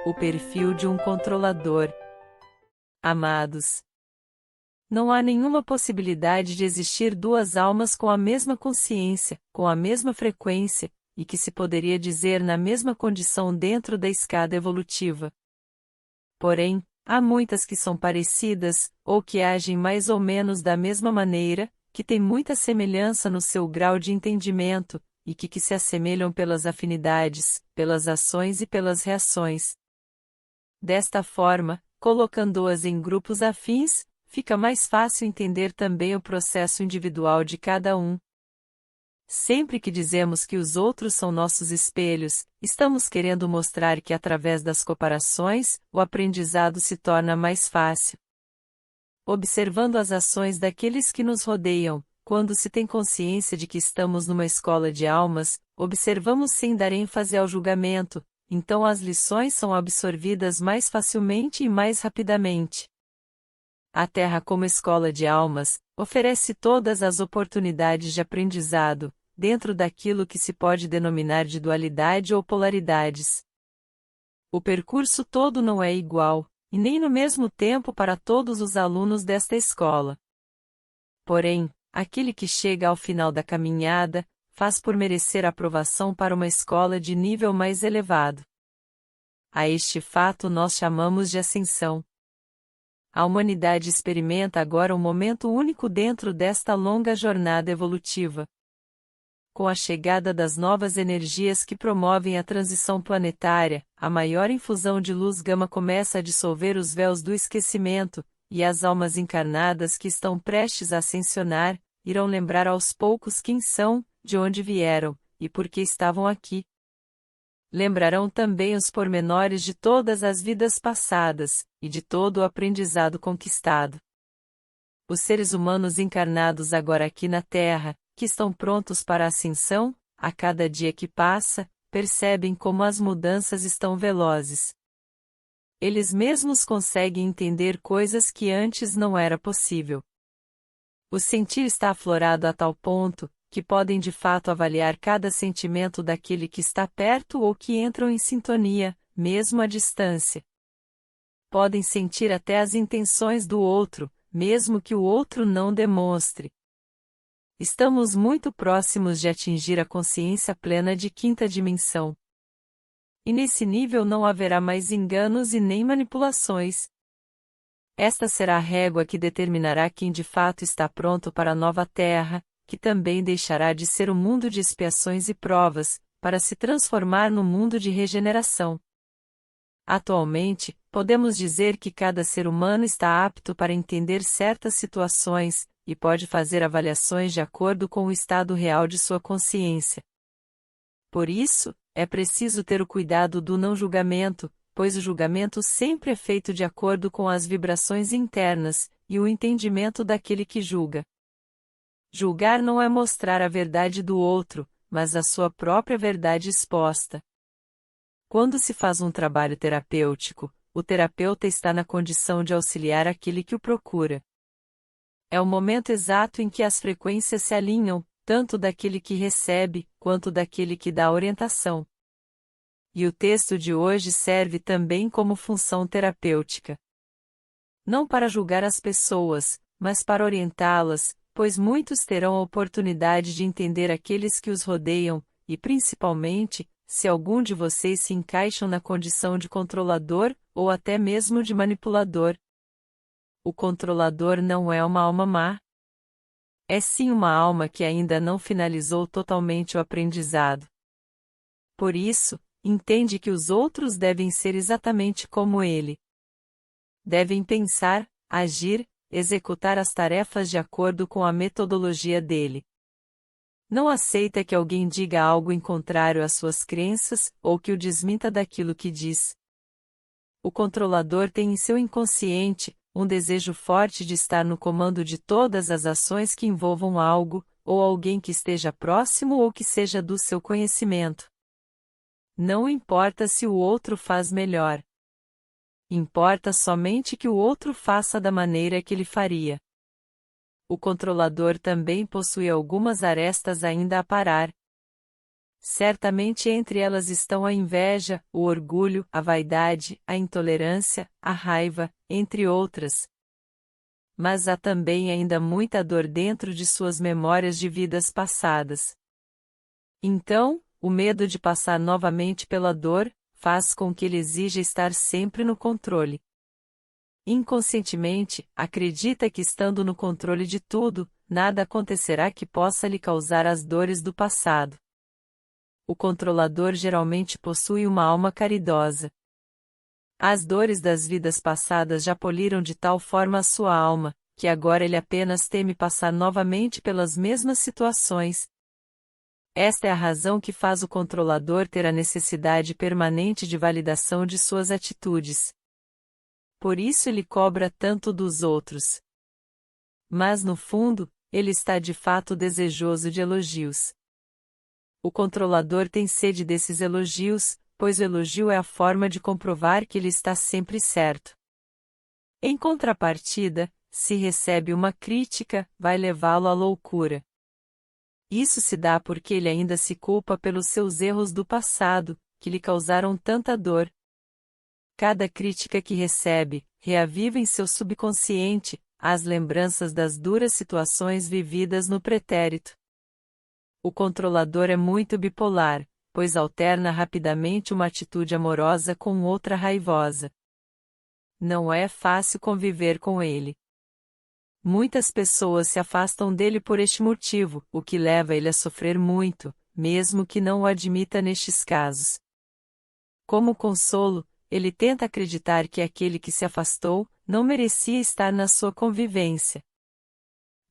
O perfil de um controlador. Amados, não há nenhuma possibilidade de existir duas almas com a mesma consciência, com a mesma frequência, e que se poderia dizer na mesma condição dentro da escada evolutiva. Porém, há muitas que são parecidas, ou que agem mais ou menos da mesma maneira, que têm muita semelhança no seu grau de entendimento, e que se assemelham pelas afinidades, pelas ações e pelas reações. Desta forma, colocando-as em grupos afins, fica mais fácil entender também o processo individual de cada um. Sempre que dizemos que os outros são nossos espelhos, estamos querendo mostrar que através das comparações, o aprendizado se torna mais fácil. Observando as ações daqueles que nos rodeiam, quando se tem consciência de que estamos numa escola de almas, observamos sem dar ênfase ao julgamento, então as lições são absorvidas mais facilmente e mais rapidamente. A Terra como escola de almas, oferece todas as oportunidades de aprendizado, dentro daquilo que se pode denominar de dualidade ou polaridades. O percurso todo não é igual, e nem no mesmo tempo para todos os alunos desta escola. Porém, aquele que chega ao final da caminhada, faz por merecer aprovação para uma escola de nível mais elevado. A este fato nós chamamos de ascensão. A humanidade experimenta agora um momento único dentro desta longa jornada evolutiva. Com a chegada das novas energias que promovem a transição planetária, a maior infusão de luz gama começa a dissolver os véus do esquecimento, e as almas encarnadas que estão prestes a ascensionar, irão lembrar aos poucos quem são, de onde vieram, e por que estavam aqui. Lembrarão também os pormenores de todas as vidas passadas, e de todo o aprendizado conquistado. Os seres humanos encarnados agora aqui na Terra, que estão prontos para a ascensão, a cada dia que passa, percebem como as mudanças estão velozes. Eles mesmos conseguem entender coisas que antes não era possível. O sentir está aflorado a tal ponto, que podem de fato avaliar cada sentimento daquele que está perto ou que entram em sintonia, mesmo à distância. Podem sentir até as intenções do outro, mesmo que o outro não demonstre. Estamos muito próximos de atingir a consciência plena de quinta dimensão. E nesse nível não haverá mais enganos e nem manipulações. Esta será a régua que determinará quem de fato está pronto para a nova Terra, que também deixará de ser um mundo de expiações e provas, para se transformar no mundo de regeneração. Atualmente, podemos dizer que cada ser humano está apto para entender certas situações, e pode fazer avaliações de acordo com o estado real de sua consciência. Por isso, é preciso ter o cuidado do não julgamento, pois o julgamento sempre é feito de acordo com as vibrações internas, e o entendimento daquele que julga. Julgar não é mostrar a verdade do outro, mas a sua própria verdade exposta. Quando se faz um trabalho terapêutico, o terapeuta está na condição de auxiliar aquele que o procura. É o momento exato em que as frequências se alinham, tanto daquele que recebe, quanto daquele que dá orientação. E o texto de hoje serve também como função terapêutica. Não para julgar as pessoas, mas para orientá-las, pois muitos terão a oportunidade de entender aqueles que os rodeiam, e principalmente, se algum de vocês se encaixam na condição de controlador, ou até mesmo de manipulador. O controlador não é uma alma má. É sim uma alma que ainda não finalizou totalmente o aprendizado. Por isso, entende que os outros devem ser exatamente como ele. Devem pensar, agir, executar as tarefas de acordo com a metodologia dele. Não aceita que alguém diga algo em contrário às suas crenças, ou que o desminta daquilo que diz. O controlador tem em seu inconsciente um desejo forte de estar no comando de todas as ações que envolvam algo, ou alguém que esteja próximo ou que seja do seu conhecimento. Não importa se o outro faz melhor. Importa somente que o outro faça da maneira que ele faria. O controlador também possui algumas arestas ainda a parar. Certamente entre elas estão a inveja, o orgulho, a vaidade, a intolerância, a raiva, entre outras. Mas há também ainda muita dor dentro de suas memórias de vidas passadas. Então, o medo de passar novamente pela dor, faz com que ele exija estar sempre no controle. Inconscientemente, acredita que estando no controle de tudo, nada acontecerá que possa lhe causar as dores do passado. O controlador geralmente possui uma alma caridosa. As dores das vidas passadas já poliram de tal forma a sua alma, que agora ele apenas teme passar novamente pelas mesmas situações. Esta é a razão que faz o controlador ter a necessidade permanente de validação de suas atitudes. Por isso ele cobra tanto dos outros. Mas no fundo, ele está de fato desejoso de elogios. O controlador tem sede desses elogios, pois o elogio é a forma de comprovar que ele está sempre certo. Em contrapartida, se recebe uma crítica, vai levá-lo à loucura. Isso se dá porque ele ainda se culpa pelos seus erros do passado, que lhe causaram tanta dor. Cada crítica que recebe, reaviva em seu subconsciente as lembranças das duras situações vividas no pretérito. O controlador é muito bipolar, pois alterna rapidamente uma atitude amorosa com outra raivosa. Não é fácil conviver com ele. Muitas pessoas se afastam dele por este motivo, o que leva ele a sofrer muito, mesmo que não o admita nestes casos. Como consolo, ele tenta acreditar que aquele que se afastou não merecia estar na sua convivência.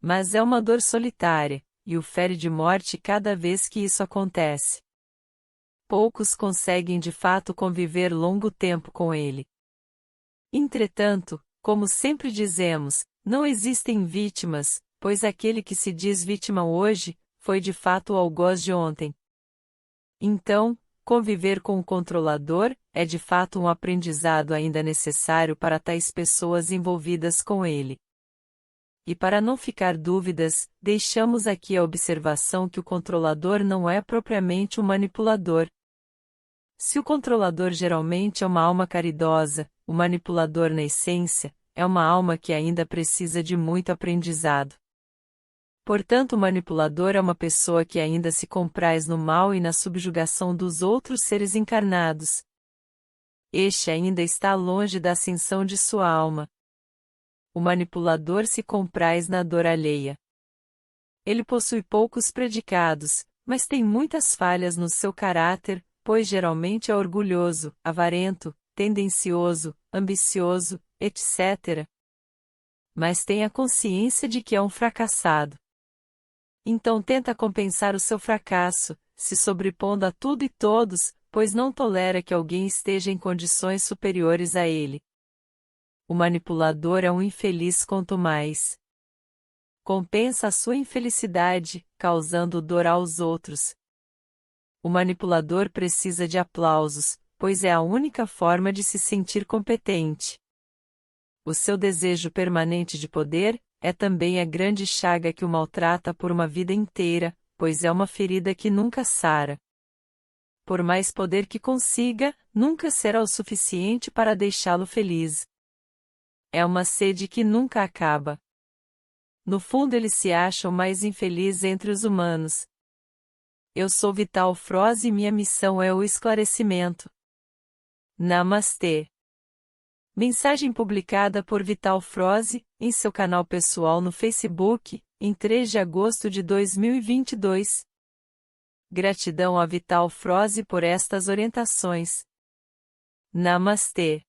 Mas é uma dor solitária, e o fere de morte cada vez que isso acontece. Poucos conseguem de fato conviver longo tempo com ele. Entretanto, como sempre dizemos, não existem vítimas, pois aquele que se diz vítima hoje, foi de fato o algoz de ontem. Então, conviver com o controlador é de fato um aprendizado ainda necessário para tais pessoas envolvidas com ele. E para não ficar dúvidas, deixamos aqui a observação que o controlador não é propriamente um manipulador. Se o controlador geralmente é uma alma caridosa, o manipulador na essência, é uma alma que ainda precisa de muito aprendizado. Portanto, o manipulador é uma pessoa que ainda se compraz no mal e na subjugação dos outros seres encarnados. Este ainda está longe da ascensão de sua alma. O manipulador se compraz na dor alheia. Ele possui poucos predicados, mas tem muitas falhas no seu caráter, pois geralmente é orgulhoso, avarento, tendencioso, ambicioso, etc. Mas tem a consciência de que é um fracassado. Então tenta compensar o seu fracasso, se sobrepondo a tudo e todos, pois não tolera que alguém esteja em condições superiores a ele. O manipulador é um infeliz quanto mais compensa a sua infelicidade, causando dor aos outros. O manipulador precisa de aplausos, pois é a única forma de se sentir competente. O seu desejo permanente de poder é também a grande chaga que o maltrata por uma vida inteira, pois é uma ferida que nunca sara. Por mais poder que consiga, nunca será o suficiente para deixá-lo feliz. É uma sede que nunca acaba. No fundo ele se acha o mais infeliz entre os humanos. Eu sou Vital Froze e minha missão é o esclarecimento. Namastê. Mensagem publicada por Vital Froze, em seu canal pessoal no Facebook, em 3 de agosto de 2022. Gratidão a Vital Froze por estas orientações. Namastê.